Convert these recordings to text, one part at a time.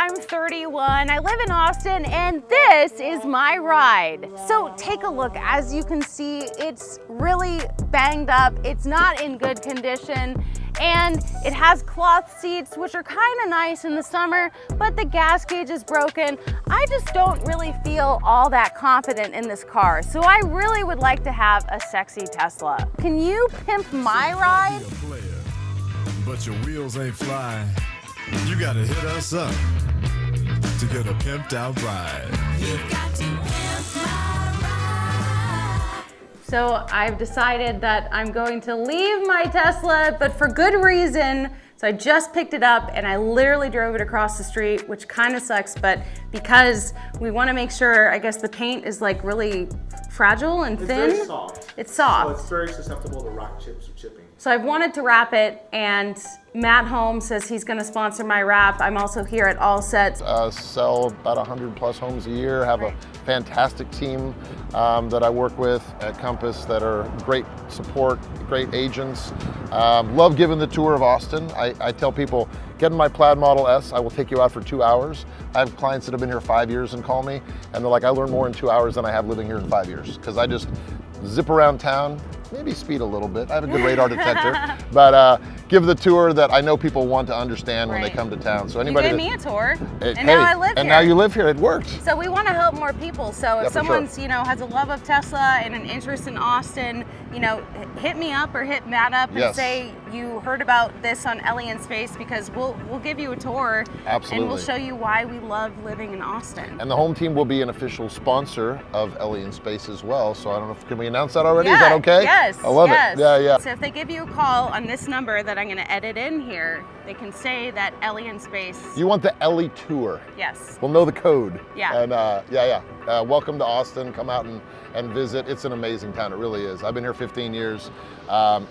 I'm 31, I live in Austin, and this is my ride. So take a look. As you can see, it's really banged up. It's not in good condition. And it has cloth seats, which are kind of nice in the summer, but the gas gauge is broken. I just don't really feel all that confident in this car. So I really would like to have a sexy Tesla. Can you pimp my ride? But your wheels ain't flying. You gotta hit us up to get a pimped out ride. You've got to pimp my ride. So I've decided that I'm going to leave my Tesla, but for good reason. So I just picked it up and I literally drove it across the street, which kind of sucks, but because we want to make sure, I guess the paint is like really fragile and thin. It's very soft. It's soft. So it's very susceptible to rock chips or chipping. So I've wanted to wrap it, and Matt Holmes says he's going to sponsor my wrap. I'm also here at ALSET. Sell about 100 plus homes a year, have a fantastic team that I work with at Compass that are great support, great agents. Love giving the tour of Austin. I tell people, get in my Plaid Model S, I will take you out for 2 hours. I have clients that have been here 5 years and call me, and they're like, I learn more in 2 hours than I have living here in 5 years, because I just zip around town, maybe speed a little bit. I have a good radar detector, but give the tour that I know people want to understand when they come to town. So anybody, you gave me a tour, and hey, now I live here. And now you live here. It worked. So we want to help more people. So if someone's, sure. has a love of Tesla and an interest in Austin, hit me up or hit Matt up and say you heard about this on Ellie in Space, because we'll give you a tour. Absolutely. And we'll show you why we love living in Austin. And the home team will be an official sponsor of Ellie in Space as well. So I don't know if, can we announce that already? Yeah, Is that okay? Yes. I love it. Yeah. So if they give you a call on this number that I'm going to edit in here, they can say that Ellie in Space. You want the Ellie tour? Yes. We'll know the code. Yeah. And welcome to Austin. Come out and visit. It's an amazing town. It really is. I've been here 15 years.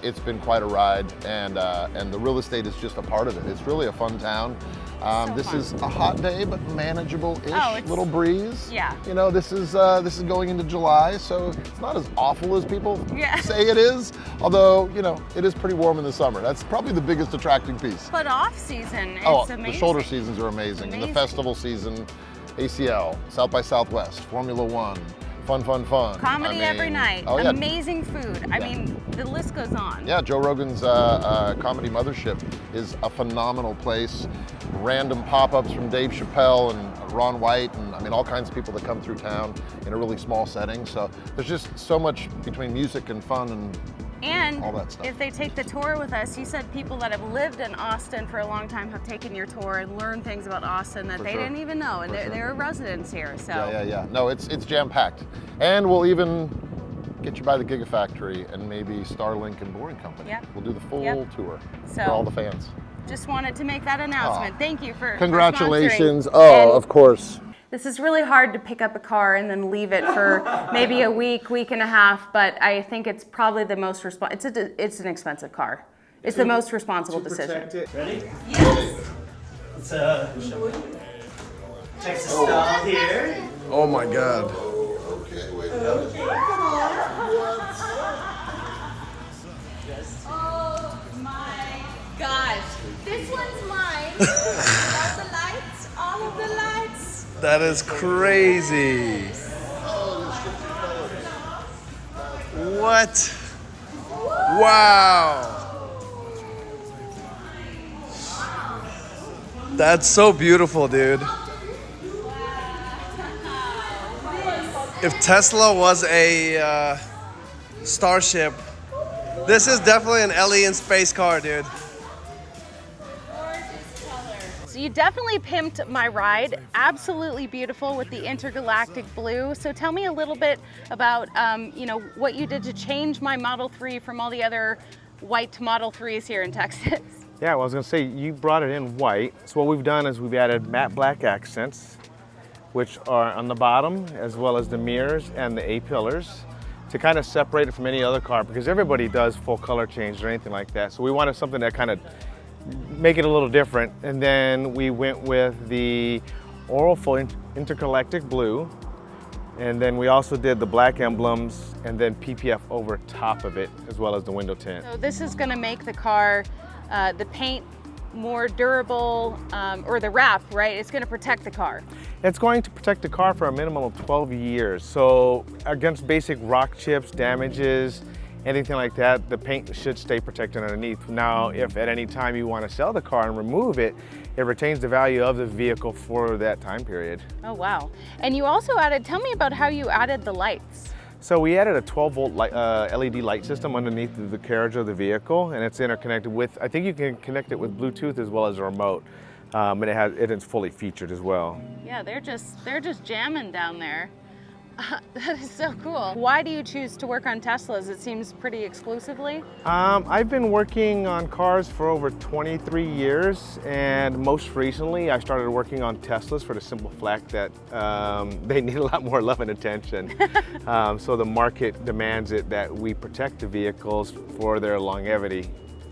It's been quite a ride, and the real estate is just a part of it. It's really a fun town. This is a hot day, but manageable-ish, little breeze. Yeah. This is going into July, so it's not as awful as people say it is. Although, it is pretty warm in the summer. That's probably the biggest attracting piece. But off season, it's amazing. The shoulder seasons are amazing. And the festival season, ACL, South by Southwest, Formula One. Fun. Comedy every night. Oh, yeah. Amazing food. I mean, the list goes on. Yeah, Joe Rogan's Comedy Mothership is a phenomenal place. Random pop-ups from Dave Chappelle and Ron White, and all kinds of people that come through town in a really small setting. So there's just so much between music and fun and all that stuff. If they take the tour with us, you said people that have lived in Austin for a long time have taken your tour and learned things about Austin that they didn't even know, and they're residents here. So yeah. No, it's jam-packed, and we'll even get you by the Gigafactory and maybe Starlink and Boring Company. Yep. We'll do the full tour for all the fans. Just wanted to make that announcement. Thank you for congratulations. Of course. This is really hard to pick up a car and then leave it for maybe a week and a half, but I think it's probably the most it's an expensive car. It's the most responsible decision. Ready? Yes. Let's check the style here. Oh my God. Okay, wait. Okay, come on. Oh my gosh. This one's mine. All of the lights. That is crazy. What? Wow. That's so beautiful, dude. If Tesla was a starship, this is definitely an Ellie in Space car, dude. So you definitely pimped my ride. Absolutely beautiful with the intergalactic blue. So tell me a little bit about what you did to change my Model 3 from all the other white Model 3s here in Texas. Yeah, well, I was gonna say, you brought it in white. So what we've done is we've added matte black accents, which are on the bottom, as well as the mirrors and the A-pillars, to kind of separate it from any other car, because everybody does full color change or anything like that. So we wanted something that kind of make it a little different. And then we went with the Oralful intergalactic blue. And then we also did the black emblems and then PPF over top of it, as well as the window tint. So this is gonna make the car, the paint more durable, or the wrap, right? It's gonna protect the car. It's going to protect the car for a minimum of 12 years. So against basic rock chips, damages, anything like that, the paint should stay protected underneath. Now, if at any time you want to sell the car and remove it, it retains the value of the vehicle for that time period. Oh, wow. And you also added, tell me about how you added the lights. So we added a 12-volt LED light system underneath the carriage of the vehicle, and it's interconnected with, I think you can connect it with Bluetooth as well as a remote. And it is fully featured as well. Yeah, they're just jamming down there. That is so cool. Why do you choose to work on Teslas? It seems pretty exclusively. I've been working on cars for over 23 years, and most recently I started working on Teslas for the simple fact that they need a lot more love and attention. So the market demands it that we protect the vehicles for their longevity.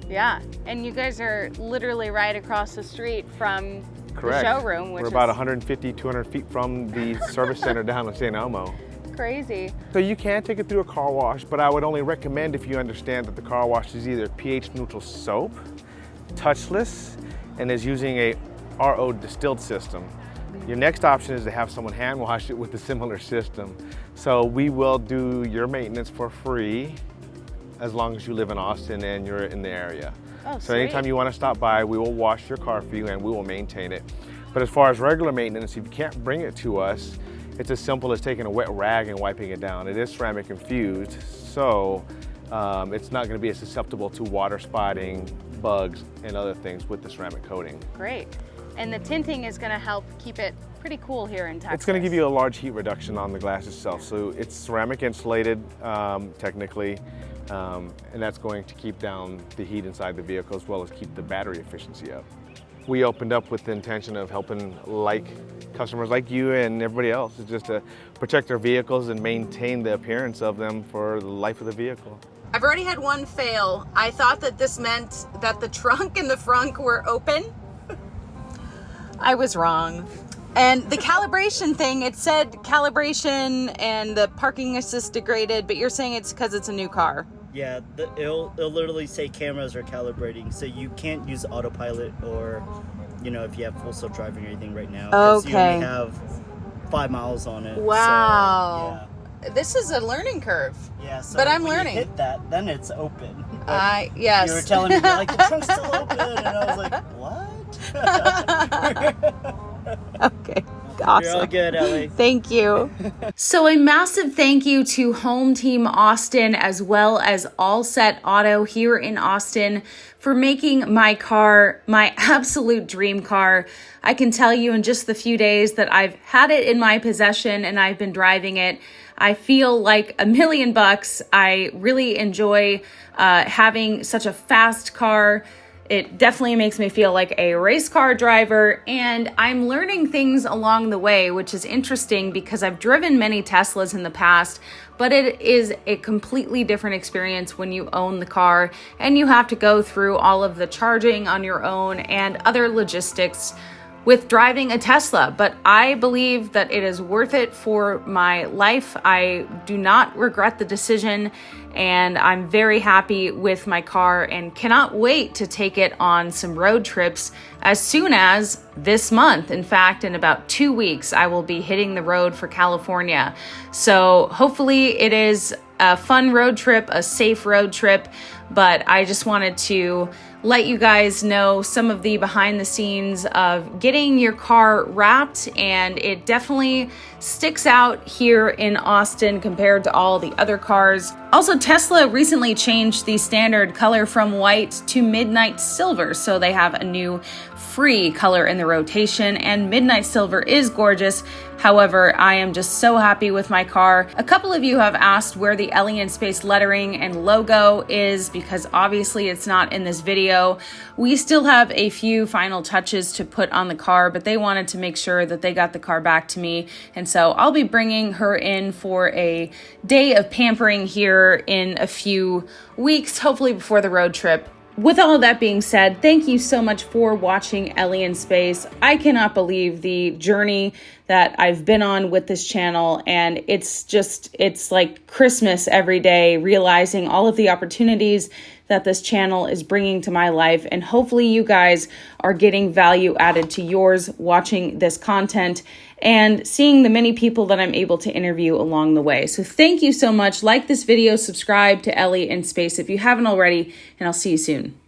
Yeah, and you guys are literally right across the street from Correct. The showroom, which We're about 150, 200 feet from the service center down in St. Elmo. Crazy. So you can take it through a car wash, but I would only recommend if you understand that the car wash is either pH neutral soap, touchless, and is using a RO distilled system. Your next option is to have someone hand wash it with a similar system. So we will do your maintenance for free as long as you live in Austin and you're in the area. Oh, so anytime you want to stop by, we will wash your car for you and we will maintain it. But as far as regular maintenance, if you can't bring it to us, it's as simple as taking a wet rag and wiping it down. It is ceramic infused, so it's not going to be as susceptible to water spotting, bugs, and other things with the ceramic coating. Great. And the tinting is going to help keep it pretty cool here in Texas. It's going to give you a large heat reduction on the glass itself. So it's ceramic insulated, technically, and that's going to keep down the heat inside the vehicle as well as keep the battery efficiency up. We opened up with the intention of helping customers like you and everybody else, is just to protect their vehicles and maintain the appearance of them for the life of the vehicle. I've already had one fail. I thought that this meant that the trunk and the frunk were open. I was wrong. And the calibration thing, it said calibration and the parking assist degraded, but you're saying it's because it's a new car. Yeah, it'll literally say cameras are calibrating, so you can't use autopilot or, if you have full self-driving or anything right now. Okay. You only have 5 miles on it. Wow. So, This is a learning curve. yeah. So But I'm when learning. you hit that, then it's open. Yes. You were telling me, like, the trunk's still open, and I was like, what? Okay. Awesome. You're all good, Ellie. Thank you. So a massive thank you to Home Team Austin as well as ALSET Auto here in Austin for making my car my absolute dream car. I can tell you in just the few days that I've had it in my possession and I've been driving it, I feel like $1,000,000. I really enjoy having such a fast car. It definitely makes me feel like a race car driver, and I'm learning things along the way, which is interesting because I've driven many Teslas in the past, but it is a completely different experience when you own the car and you have to go through all of the charging on your own and other logistics with driving a Tesla. But I believe that it is worth it for my life. I do not regret the decision, and I'm very happy with my car and cannot wait to take it on some road trips as soon as this month. In fact, in about 2 weeks, I will be hitting the road for California. So hopefully it is a fun road trip, a safe road trip, but I just wanted to let you guys know some of the behind the scenes of getting your car wrapped, and it definitely sticks out here in Austin compared to all the other cars. Also, Tesla recently changed the standard color from white to midnight silver, so they have a new free color in the rotation, and midnight silver is gorgeous. However, I am just so happy with my car. A couple of you have asked where the Ellie in Space lettering and logo is, because obviously it's not in this video. We still have a few final touches to put on the car, but they wanted to make sure that they got the car back to me. And so I'll be bringing her in for a day of pampering here in a few weeks, hopefully before the road trip. With all of that being said, thank you so much for watching Ellie in Space. I cannot believe the journey that I've been on with this channel, and it's like Christmas every day, realizing all of the opportunities that this channel is bringing to my life. And hopefully you guys are getting value added to yours watching this content and seeing the many people that I'm able to interview along the way. So thank you so much. Like this video, subscribe to Ellie in Space if you haven't already, and I'll see you soon.